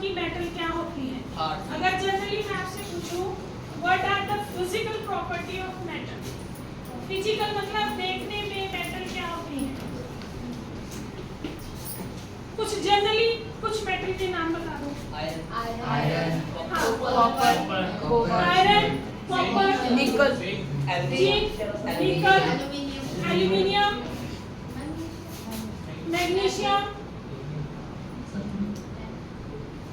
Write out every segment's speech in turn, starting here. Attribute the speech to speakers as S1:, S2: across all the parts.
S1: की मेटल क्या होती है?
S2: Hard.
S1: अगर जनरली मैं आपसे पूछूं what are the physical property of metal, physical मतलब देखने में मेटल क्या होती है? कुछ जनरली कुछ मेटल के नाम बता दो।
S2: आयरन,
S3: कॉपर,
S1: आयरन, कॉपर,
S3: निकल,
S1: जिंक, निकल, एल्यूमिनियम, मैग्नीशियम,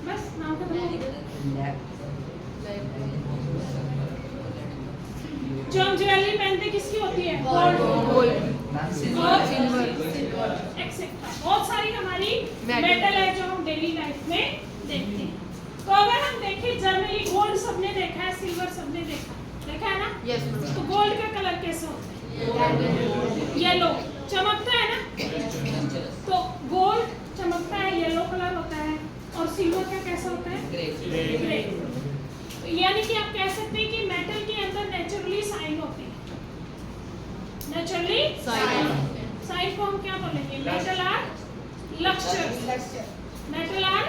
S1: बस नाम खत्म हो गया। जो हम ज्वेलरी पहनते किसकी होती है? Gold,
S3: silver,
S1: etcetera. बहुत सारी हमारी
S3: Metal.
S1: मेटल है जो हम डेली लाइफ में देखते हैं। तो अगर हम देखें जनरली गोल्ड सबने देखा है, सिल्वर सबने देखा है ना?
S3: यस
S1: तो गोल्ड का कलर कैसा होता है? येलो, चमकता है ना? तो गोल्ड चमकता है, येलो कलर होता है। और सिल्वर का कैसा होता है? ग्रे। तो यानी कि आप कह सकते हैं कि मेटल के अंदर नेचुरली साइन होते हैं। नेचुरली साइन को हम क्या बोलेंगे? Metal are lustre, metal are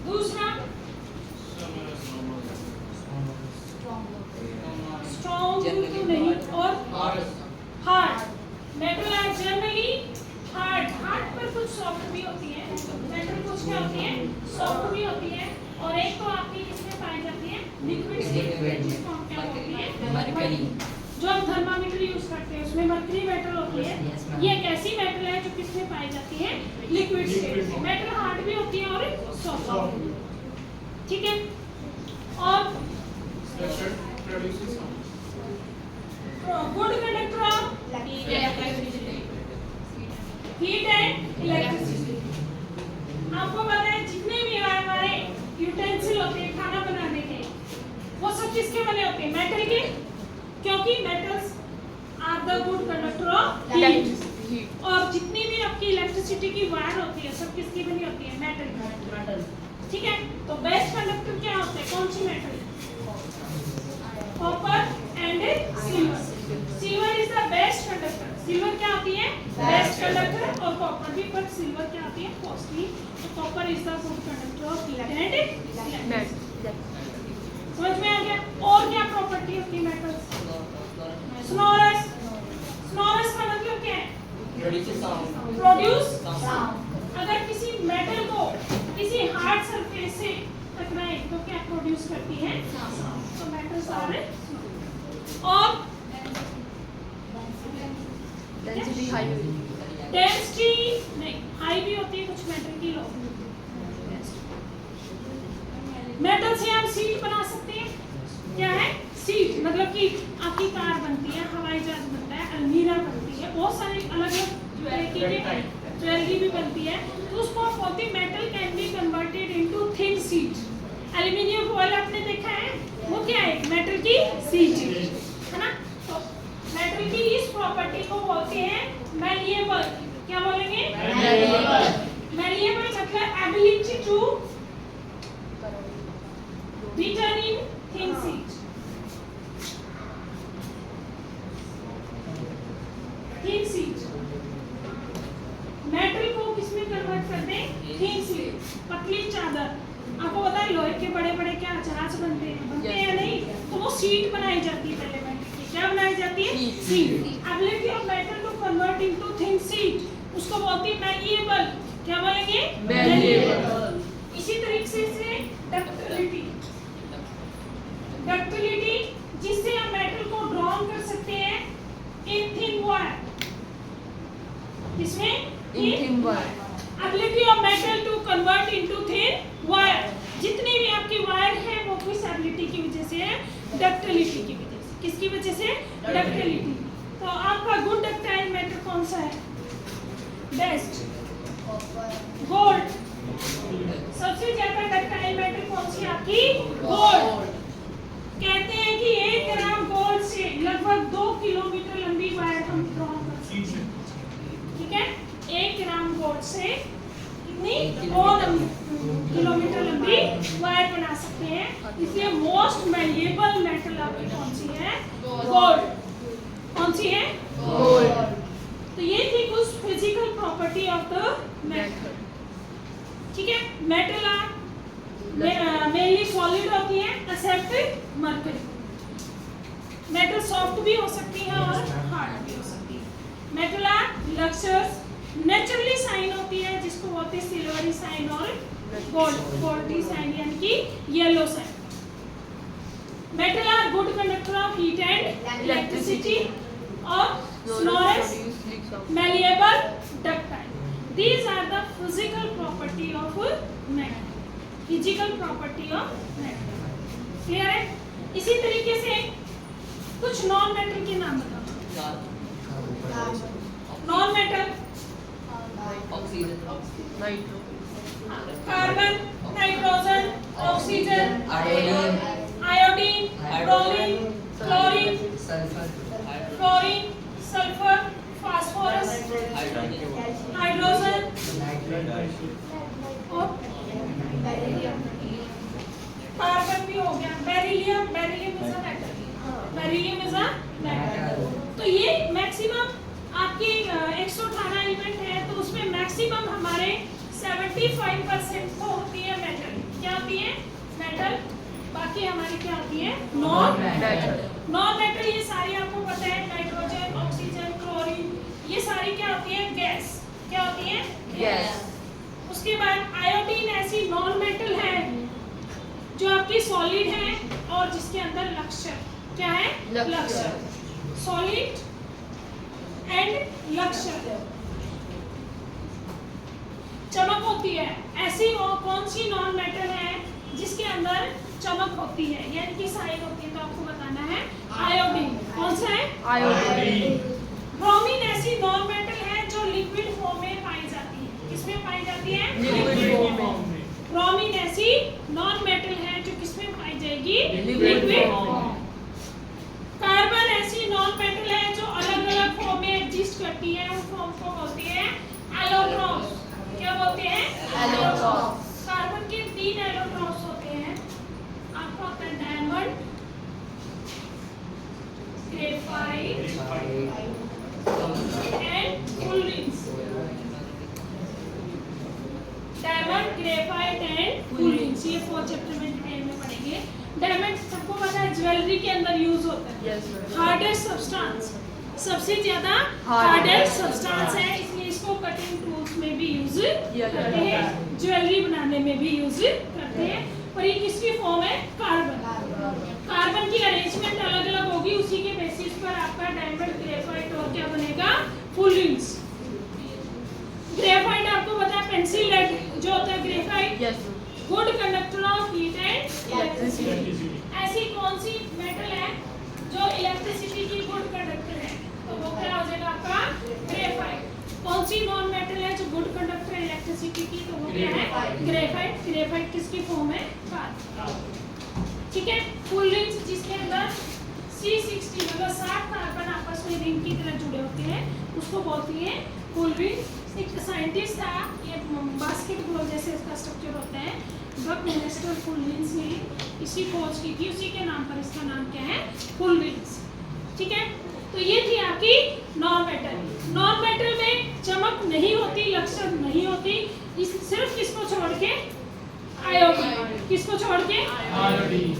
S1: दूसरा स्ट्रॉन्ग तो नहीं, और hard. Metal are generally hard पर कुछ सॉफ्ट भी होती है। मेटल कुछ क्या होती है? सॉफ्ट भी होती है। और एक तो आपकी किसमें पाई जाती है? लिक्विड स्टेट, जिसको हम क्या बोलते हैं?
S2: मरकरी।
S1: जो हम थर्मामीटर यूज करते हैं उसमें मरकरी मेटल होती है। ये एक ऐसी मेटल है जो किसमें पाई जाती है? लिक्विड स्टेट में। मेटल हार्ड भी होती है और सॉफ्ट भी। ठीक है। और good conductor of heat and electricity. आपको पता है जितने भी हमारे यूटेंसिल होते हैं खाना बनाने के, वो सब किसके बने होते हैं? मेटल के, क्योंकि metals are the good conductor of heat. और जितनी भी आपकी इलेक्ट्रिसिटी की वायर होती है सब किसकी बनी होती है? मेटल। ठीक है। तो बेस्ट कंडक्टर क्या होते हैं? कौन सी metal? Copper and silver. Silver is the best conductor. Silver क्या होती है? Best conductor. और कॉपर भी, पर सिल्वर क्या होती है? कॉस्टली। तो copper is the good conductor of heat and electricity. समझ में आ गया? और क्या प्रॉपर्टी होती है मेटल्स? स्नोरस। स्नोरस का मतलब क्या है? Produce sound. अगर किसी मेटल को किसी हार्ड सरफेस से टकराए तो क्या प्रोड्यूस करती है? साउंड। तो मेटल्स आर और
S3: डेंसिटी हाई होगी,
S1: डेंसिटी नहीं, हाई भी होती है कुछ मेटल की, लो। मेटल से हम सीट बना सकते हैं। क्या है? सीट मतलब कि आपकी कार बनती है, हवाई जहाज बनता है, अलमीरा बनती है, बहुत सारे अलग अलग ज्वेलरी भी बनती है। तो उसको आप बोलते हैं metal can be converted into thin sheet. Aluminium foil आपने देखा है, वो क्या है? मेटल की सीट है ना? तो मेटल की इस प्रॉपर्टी को बोलते हैं मैलिएबल। क्या बोलेंगे? मैलिएबल मतलब ability to return in thin sheet. Thin sheet. मेटल को किसमें कन्वर्ट करते हैं? thin sheet. पतली चादर। आपको पता है लोहे के बड़े बड़े क्या जहाज बनते हैं नहीं? तो वो सीट बनाई जाती है पहले मेटल की। क्या बनाई जाती है? Sheet. Ability of metal to convert into thin sheet उसको बोलते हैं मैलिएबल। क्या बोलेंगे? मैलिएबल। इसी तरीके से डक्टिलिटी। डक्टिलिटी जिससे हम मेटल को ड्रॉन कर सकते हैं इन थिन वायर। किसमें?
S3: Thin wire.
S1: Ability of metal to convert into thin wire. जितनी भी आपकी वायर है वो किस एबिलिटी की वजह से है? डक्टिलिटी की वजह से। किसकी वजह से? डक्टिलिटी। तो आपका गुड डक्टाइल मेटल कौन सा है? Best gold. सबसे ज्यादा डक्टाइल मेटल कौन सी आपकी? गोल्ड। कहते हैं कि 1 ग्राम गोल्ड से लगभग 2 किलोमीटर लंबी वायर हम ड्रॉ कर सकते हैं। ठीक है? 1 ग्राम गोल्ड से कितनी? 2 किलोमीटर लंबी वायर बना सकते हैं। इसलिए मोस्ट मैलिएबल मेटल आपकी कौन सी है? गोल्ड। कौन सी है? गोल्ड। तो ये थी कुछ physical property of the metal. ठीक है, मेटल आर मेनली सॉलिड होती है एक्सेप्ट मरकरी। मेटल सॉफ्ट भी हो सकती है और हार्ड भी हो सकती है। मेटल आर लक्सर्स नेचुरली साइन होती है जिसको बोलते हैं सिल्वरी साइन और गोल्डी साइन यानी कि yellow shine. Metal are good conductor of heat and electricity और sonorous malleable ductile. These are the physical property of metal. Physical property of metal. Clear है? इसी तरीके से कुछ नॉन मेटल के नाम बताओ। Non metal carbon, nitrogen, oxygen, iodine, bromine, chlorine, fluorine, sulphur, phosphorus, hydrogen और कार्बन भी हो गया। Beryllium, beryllium is a metal, beryllium is a metal. तो ये मैक्सिमम आपकी 118 एलिमेंट है तो उसमें मैक्सिमम हमारे 75% तो होती है मेटल। क्या होती है? मेटल। बाकी हमारी क्या होती है? Non metal. नॉन मेटल ये सारी आपको पता है, नाइट्रोजन, ऑक्सीजन, क्लोरीन, ये सारी क्या होती है? गैस। क्या होती है? गैस। उसके बाद आयोडीन ऐसी नॉन मेटल है जो आपकी सॉलिड है और जिसके अंदर लक्ष्य क्या है? लक्ष्य। सॉलिड एंड लक्ष्य चमक होती है। ऐसी और कौन सी नॉन मेटल है जिसके अंदर चमक होती है यानी कि साइन होती है? तो आपको बताना है आयोडीन। कौन सा है? आयोडीन। ब्रोमीन ऐसी नॉन मेटल है जो लिक्विड फॉर्म में पाई जाती है। किसमें पाई जाती है? लिक्विड फॉर्म में। ब्रोमीन ऐसी नॉन मेटल है जो किसमें पाई जाएगी? Liquid form. कार्बन ऐसी नॉन मेटल है जो अलग अलग फॉर्म में एग्जिस्ट करती है। उन फॉर्म को बोलते हैं एलोट्रॉप्स। क्या बोलते हैं? एलोट्रॉप्स। कार्बन के 3 एलोट्रॉप्स होते हैं। आपको होता है diamond, graphite and fullerenes. Diamond, graphite and fullerenes ये 4 चैप्टर में डिटेल में पढ़ेंगे। डायमंड सबको पता है ज्वेलरी के अंदर यूज होता है। हार्डेस्ट सब्सटेंस, सबसे ज्यादा हार्डेस्ट सब्सटेंस है, इसलिए इसको कटिंग टूल्स में भी यूज करते हैं, ज्वेलरी बनाने में भी यूज करते हैं। और ये किसकी फॉर्म है? कार्बन। कार्बन की अरेंजमेंट अलग अलग होगी, उसी के बेसिस पर आपका डायमंड, ग्रेफाइट और क्या बनेगा? फुलरिंग्स। ग्रेफाइट आपको पता है पेंसिल लेड जो होता है graphite, good conductor of heat and electricity. ऐसी कौन सी मेटल है जो इलेक्ट्रिसिटी की गुड कंडक्टर है? तो वो क्या हो जाएगा आपका? ग्रेफाइट। कौन सी नॉन मेटल है जो गुड कंडक्टर है इलेक्ट्रिसिटी की? तो वो क्या है? ग्रेफाइट। ग्रेफाइट किसकी फॉर्म है? कार्बन। ठीक है। फुलरिंग्स जिसके अंदर C60 मतलब 60 कार्बन आपस में रिंग की तरह जुड़े होते हैं उसको बोलती है फुलरिंग्स। एक साइंटिस्ट था, ये बास्केटबॉल जैसे इसका स्ट्रक्चर होता है, बकमिंस्टर फुलरिंग्स ने इसी खोज की थी, उसी के नाम पर इसका नाम क्या है? फुलरिंग्स। ठीक है। तो ये थी आपकी नॉन मेटल। नॉन मेटल में चमक नहीं होती, लक्ष्य नहीं होती, इस सिर्फ किसको छोड़ के? आयोडीन। किसको छोड़ के? आयोडीन।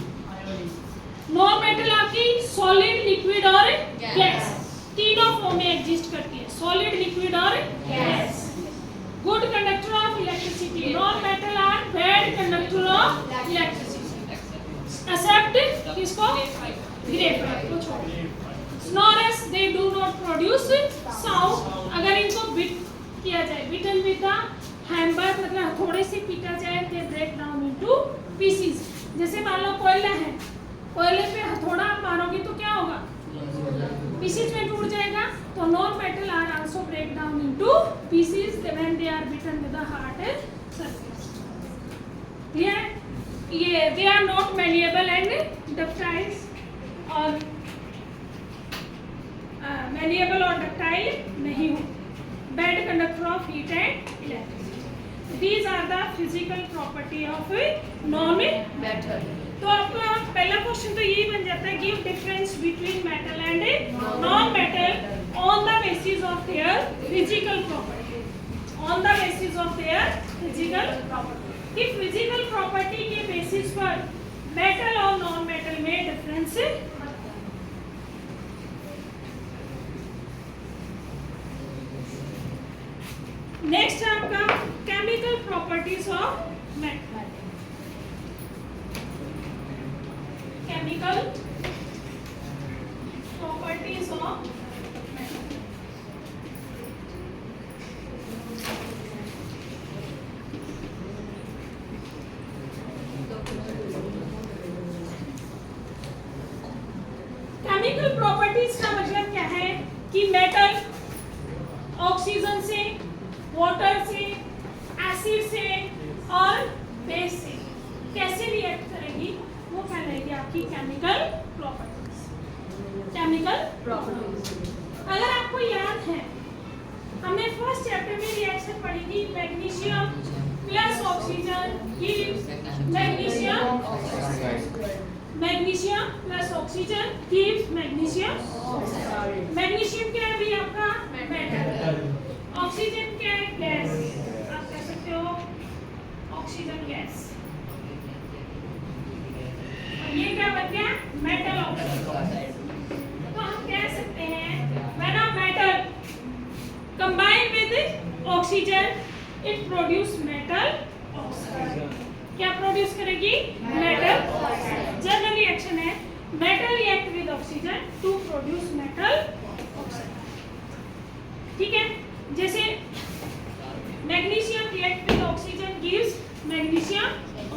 S1: नॉन मेटल आपकी सॉलिड, लिक्विड और गैस तीनों फॉर्म में एग्जिस्ट करती है। सॉलिड, लिक्विड और gas. Good conductor of electricity. Non metal are bad conductor of electricity except किसको? ग्रेफाइट को छोड़। Sonorous they do not produce sound. अगर इनको बिट किया जाए, बिटन विद द हैमर मतलब थोड़े से पीटा जाए, they break down into pieces. जैसे मान लो कोयला है, कोयले पे हथौड़ा आप मारोगे तो क्या होगा? पीसेस में टूट जाएगा। तो non metal are also break down into pieces when they are beaten with the hard surface. Clear? ये they are not malleable and ductiles और मैलिएबल और डक्टाइल नहीं हो। Bad conductor of heat and electricity. These are the physical property of non-metal. तो आपका पहला question तो यही बन जाता है, give difference between metal and non metal on the basis of their physical property. On the basis of their physical property. कि physical property के बेसिस पर मेटल और नॉन मेटल में डिफरेंस बनता है। नेक्स्ट है आपका chemical properties of metal. Chemical properties of chemical properties का मतलब क्या है कि मेटल ऑक्सीजन से, वाटर से, एसिड से और बेस से कैसे रिएक्ट करेगी, वो कहलाएगी आपकी केमिकल प्रॉपर्टीज। केमिकल प्रॉपर्टीज अगर आपको याद है, हमने फर्स्ट चैप्टर में रिएक्शन पढ़ी थी, magnesium plus oxygen gives magnesium, magnesium plus oxygen gives magnesium. Magnesium क्या है भी आपका मेटल, ऑक्सीजन क्या है गैस, आप कह सकते हो ऑक्सीजन गैस, और ये क्या बन गया मेटल ऑक्साइड। तो हम कह सकते हैं when a metal combine with oxygen it produce metal oxide. क्या प्रोड्यूस करेगी मेटल ऑक्साइड। जनरल रिएक्शन है metal react with oxygen to produce metal oxide. ठीक है, जैसे magnesium react with oxygen gives magnesium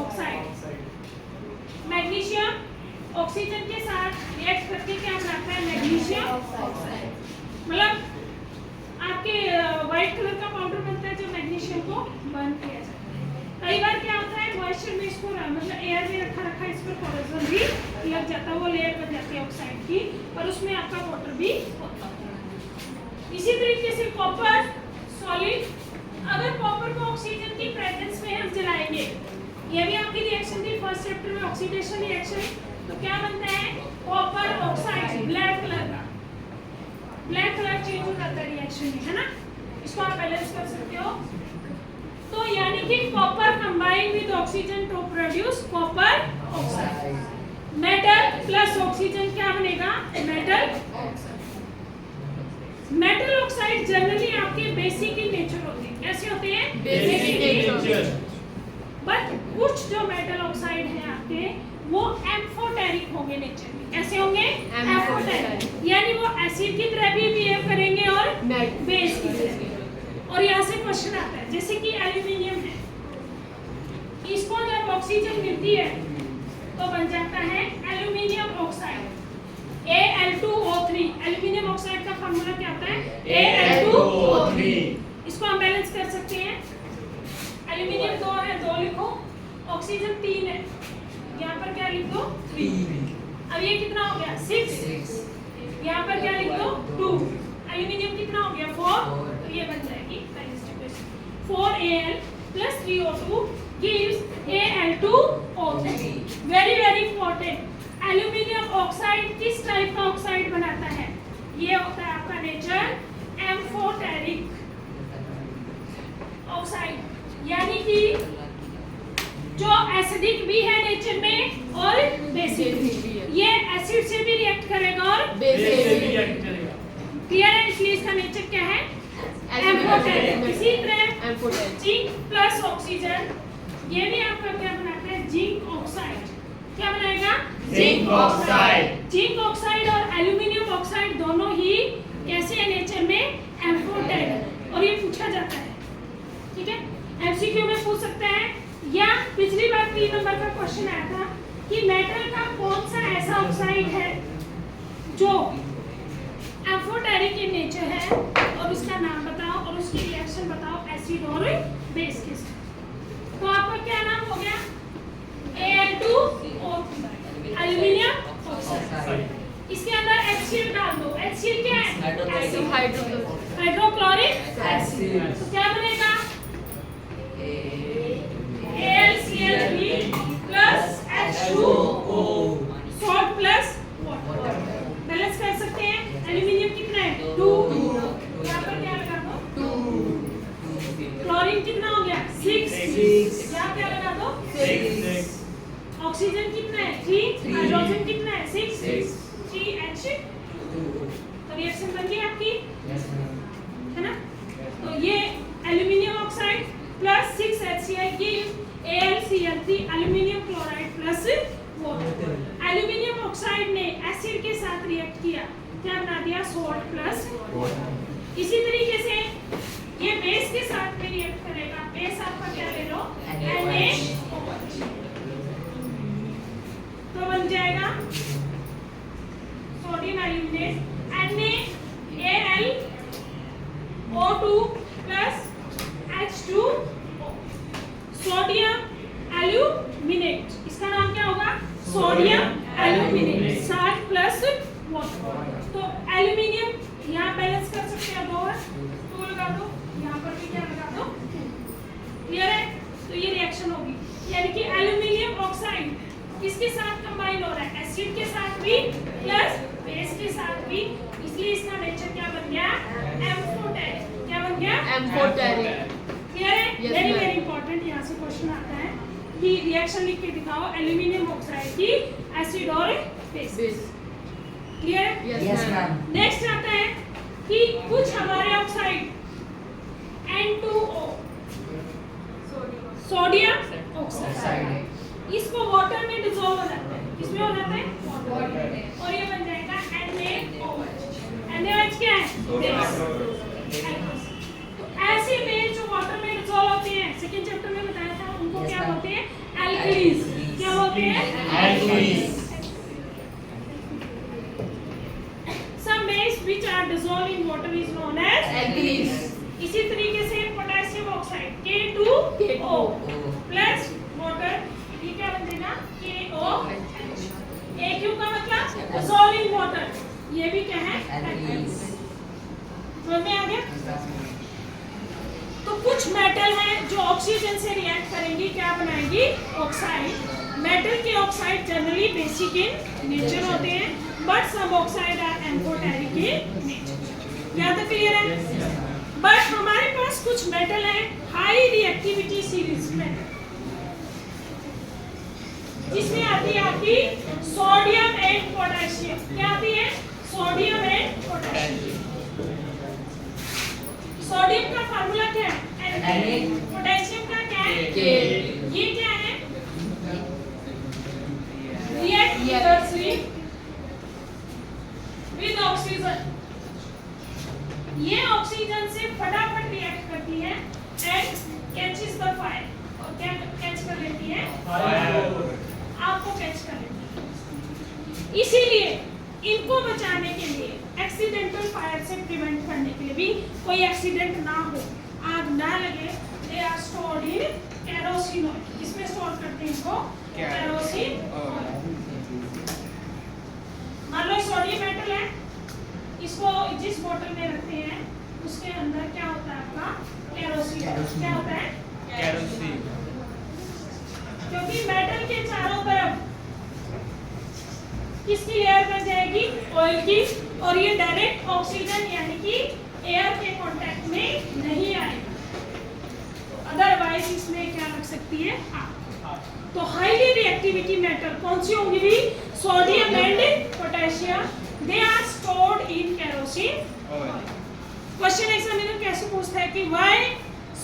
S1: oxide. Magnesium oxygen के साथ react करके क्या बनाता है मैग्नीशियम ऑक्साइड। मतलब आपके व्हाइट कलर का पाउडर बनता है जो मैग्नीशियम को बर्न किया जाता है। कई बार क्या होता है मॉइस्चर में इसको मतलब एयर में रखा इस पर कोरोजन भी लग जाता है, वो लेयर बन जाती है ऑक्साइड की, और उसमें आपका वाटर भी होता है। इसी तरीके से कॉपर सॉलिड, अगर कॉपर को ऑक्सीजन की प्रेजेंस में हम जलाएंगे, ये भी आपकी रिएक्शन थी फर्स्ट चैप्टर में ऑक्सीडेशन रिएक्शन, तो क्या बनता है कॉपर ऑक्साइड ब्लैक कलर का, ब्लैक कलर चेंज हो जाता है रिएक्शन में, है ना। इसको आप बैलेंस कर सकते हो। तो यानी कि copper combine with oxygen to produce copper oxide. Metal plus oxygen क्या बनेगा metal oxide. Metal oxide generally आपके बेसिक इन नेचर होते हैं। कैसे होते हैं बेसिक इन नेचर। बट कुछ जो मेटल ऑक्साइड हैं आपके वो एम्फोटेरिक होंगे नेचर में। कैसे होंगे एम्फोटेरिक, यानी वो एसिड की तरह भी बिहेव करेंगे और बेस की तरह। और यहाँ से क्वेश्चन आता है जैसे कि एल्यूमिनियम है, इसको जब ऑक्सीजन मिलती है तो बन जाता है aluminium oxide Al2O3। Aluminium oxide का फॉर्मूला क्या होता है Al2O3। इसको हम बैलेंस कर सकते हैं। एल्यूमिनियम 2 है, 2 लिखो, ऑक्सीजन 3 है, यहाँ पर क्या लिख दो 3। अब ये कितना हो गया 6, यहाँ पर क्या लिख दो 2। एल्यूमिनियम कितना हो गया 4, तो ये बन जाएगी 4Al plus 3O2 gives Al2O3। Very important, aluminium oxide किस टाइप का ऑक्साइड बनाता है, ये होता है आपका नेचर एम्फोटेरिक ऑक्साइड, यानी कि जो एसिडिक भी है नेचर में और बेसिक भी। ये एसिड से भी रिएक्ट करेगा और बेस से भी रिएक्ट करेगा। क्लियर है, इसलिए इसका नेचर क्या है एम्फोटेरिक। इसी तरह जिंक प्लस ऑक्सीजन, ये भी आपका क्या बनाता है जिंक ऑक्साइड। क्या बनाएगा जिंक ऑक्साइड। जिंक ऑक्साइड और एल्यूमिनियम ऑक्साइड दोनों ही कैसे है नेचर में एम्फोटेरिक, और ये पूछा जाता है। ठीक है, एमसीक्यू में पूछ सकते हैं, या पिछली बार 3 नंबर का क्वेश्चन आया था कि मेटल का कौन सा ऐसा ऑक्साइड है जो एम्फोटेरिक इन नेचर है, और उसका नाम बताओ और उसकी रिएक्शन बताओ एसिड और बेस के साथ। तो आपका क्या नाम हो गया Al2O3 एल्यूमिनियम ऑक्साइड। इसके अंदर HCl डाल दो। HCl क्या है हाइड्रोक्लोरिक एसिड। तो क्या बनेगा AlCl3 plus H2O salt plus water. Balance कर सकते हैं। एल्यूमिनियम कितना है 2, यहाँ पर क्या लगा दो 2। ऑक्सीजन कितना है 3, हाइड्रोजन कितना है 6, 3H2। तो रिएक्शन बन गई आपकी, है ना। तो ये aluminium oxide plus 6HCl give AlCl3 aluminium chloride plus water. Aluminium oxide ने एसिड के साथ रिएक्ट किया, क्या बना दिया सॉल्ट प्लस वाटर। इसी तरीके से ये बेस के साथ में रिएक्ट करेगा, बेस आपका क्या ले लो NaOH, तो बन जाएगा sodium aluminate NaAlO2 plus H2O, sodium aluminate, इसका नाम क्या होगा sodium aluminate, salt plus water. तो एल्यूमिनियम यहाँ बैलेंस कर सकते हैं, 2 लगा दो, यहाँ पर भी क्या लगा दो, क्लियर है। तो ये रिएक्शन होगी, यानी कि एल्यूमिनियम ऑक्साइड किसके साथ कंबाइन हो रहा है, एसिड के साथ भी प्लस बेस के साथ भी, इसलिए इसका नेचर क्या बन गया एम्फोटेरिक। क्या बन गया
S3: एम्फोटेरिक।
S1: क्लियर है, वेरी वेरी इंपॉर्टेंट। यहाँ से क्वेश्चन आता है कि रिएक्शन लिख के दिखाओ एल्यूमिनियम ऑक्साइड की एसिड और बेस। क्लियर है,
S3: यस मैम।
S1: नेक्स्ट आता है कि कुछ हमारे ऑक्साइड N2O सोडियम ऑक्साइड, इसको वाटर में डिसॉल्व हो जाता है, किसमें हो जाता है वाटर में, और ये बन जाएगा NaOH। NaOH क्या है बेस। तो ऐसे बेस जो वाटर में डिसॉल्व होते हैं, सेकंड चैप्टर में बताया था, उनको क्या बोलते हैं एल्कलीज। क्या बोलते हैं alkalis. Some base which are dissolved in water is known as
S3: alkalis।
S1: इसी तरीके से potassium oxide K2O plus water, ये क्या बन जाएगा KOH। AQ का मतलब dissolved in water, ये भी क्या है alkalis। समझ में आ गया। तो कुछ मेटल हैं जो ऑक्सीजन से रिएक्ट करेंगी, क्या बनाएंगी ऑक्साइड। मेटल के oxide generally basic in nature होते हैं, but some oxide are amphoteric in nature. यहाँ तक क्लियर है। बट हमारे पास कुछ मेटल है हाई रिएक्टिविटी सीरीज में, जिसमें आती है आपकी सोडियम एंड पोटेशियम। क्या आती है सोडियम एंड पोटेशियम। सोडियम का फार्मूला क्या है Na, पोटेशियम का क्या है K। ये क्या है रिएक्ट vigorously with ऑक्सीजन, ये ऑक्सीजन से फटाफट रिएक्ट करती है एंड कैचेस द फायर, और क्या कैच कर लेती है आपको कैच कर लेती है। इसीलिए इनको बचाने के लिए, एक्सीडेंटल फायर से प्रिवेंट करने के लिए भी, कोई एक्सीडेंट ना हो, आग ना लगे, they are stored in kerosene oil. किसमें स्टोर करते हैं इनको केरोसिन ऑयल। मान लो सोडियम मेटल है, इसको जिस बोतल में रखते हैं उसके अंदर क्या होता है आपका केरोसिन। क्या होता है केरोसिन, क्योंकि मेटल के चारों तरफ किसकी लेयर बन जाएगी ऑयल की, और ये डायरेक्ट ऑक्सीजन यानी कि एयर के कांटेक्ट में नहीं आएगा, अदरवाइज इसमें क्या लग सकती है आग। तो हाईली रिएक्टिविटी मेटल कौन सी होंगी भी, sodium and potassium, they are stored in kerosene oil. Question examiner कैसे पूछता है कि why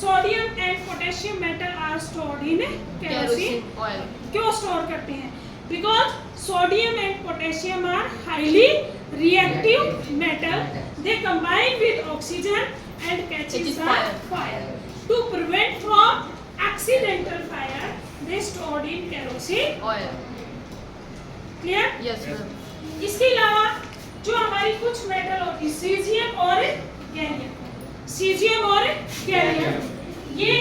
S1: sodium and potassium metal are stored in kerosene oil, क्यों स्टोर करते हैं, because sodium and potassium are highly reactive metal, they combine with oxygen and catches the fire. To prevent from accidental fire, they stored in kerosene
S3: oil।
S1: clear?
S3: Yes ma'am।
S1: इसके अलावा जो हमारी कुछ metal होती है caesium और gallium, caesium और gallium, ये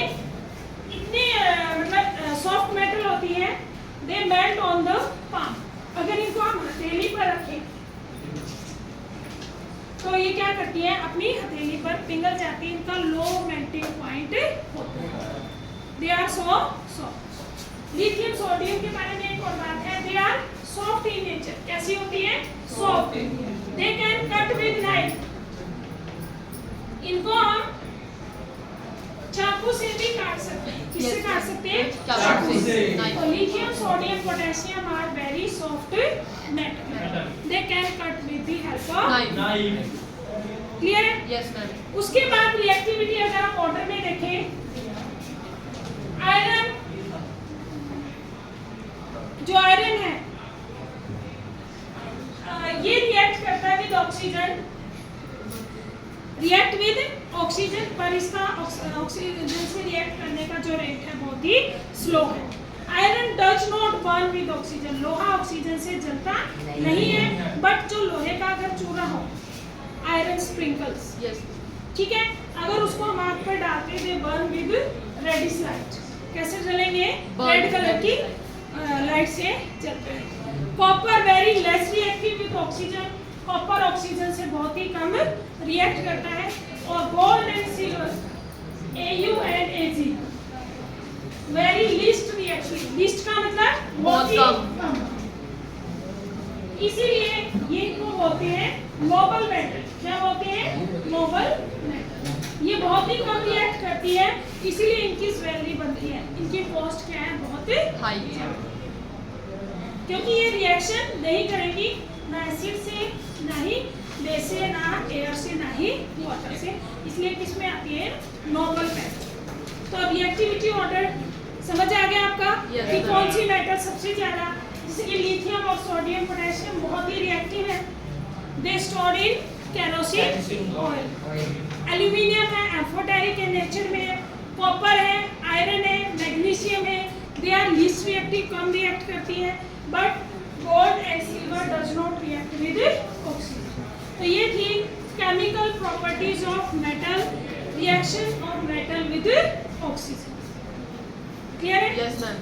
S1: इतने मतलब सॉफ्ट मेटल होती है, they melt on the palm। अगर इनको हम हथेली पर रखें तो ये क्या करती है, अपनी हथेली पर पिघल जाती है, इनका लो मेल्टिंग पॉइंट होता है, they are so soft. Lithium sodium के बारे में एक और बात है, they are soft in nature. कैसी होती है soft, they can cut with knife, इनको हम चाकू से भी काट सकते हैं। किससे
S3: Yes,
S1: काट
S3: ma'am.
S1: सकते हैं?
S3: चाकू से।
S1: तो
S3: Knife.
S1: lithium, sodium, potassium are very soft metal. They can cut with the help of
S3: Knife.
S1: clear है?
S3: Yes, ma'am.
S1: उसके बाद रिएक्टिविटी अगर आप ऑर्डर में देखें, आयरन, जो आयरन है ये रिएक्ट करता है with oxygen, react with oxygen, पर इसका ऑक्सीजन से रिएक्ट करने का जो रेट है बहुत ही स्लो है। Iron does not burn with oxygen, लोहा ऑक्सीजन से जलता नहीं है, बट जो लोहे का अगर चूरा हो, आयरन स्प्रिंकल्स,
S3: Yes.
S1: ठीक है, अगर उसको हम आग पर डालते थे बर्न विद रेडिश लाइट, कैसे जलेंगे?
S3: Burn
S1: रेड कलर की लाइट से जलते हैं। Copper very less reactive with oxygen, copper oxygen से बहुत ही कम रिएक्ट करता है। और gold and silver, Au and Ag very least reactive, least का मतलब बहुत ही कम, इसीलिए ये को बोलते हैं नोबल मेटल। क्या बोलते हैं? Nobel metal. ये बहुत ही कम रिएक्ट करती है, इसीलिए इनकी ज्वेलरी बनती है। इनकी कॉस्ट क्या है? बहुत
S3: High.
S1: क्योंकि ये रिएक्शन नहीं करेगी ना एसिड से, ना ही बेस से, ना एयर से, ना ही वाटर से, इसलिए किस में आती है? Nobel metal. तो रिएक्टिविटी ऑर्डर समझ आ गया आपका?
S3: Yes,
S1: कि
S3: sir.
S1: कौन सी मेटल सबसे ज्यादा, जैसे कि लिथियम और सोडियम पोटेशियम बहुत ही रिएक्टिव है, they store in kerosene oil. Aluminium है, एम्फोटेरिक के नेचर में है, कॉपर है, आयरन है, मैग्नीशियम है, दे आर लीस्ट रिएक्टिव, कम रिएक्ट करती है, but gold and silver does not react with oxygen. तो ये थी chemical properties of metal, reaction of metal with oxygen. Clear है?
S3: Yes, ma'am.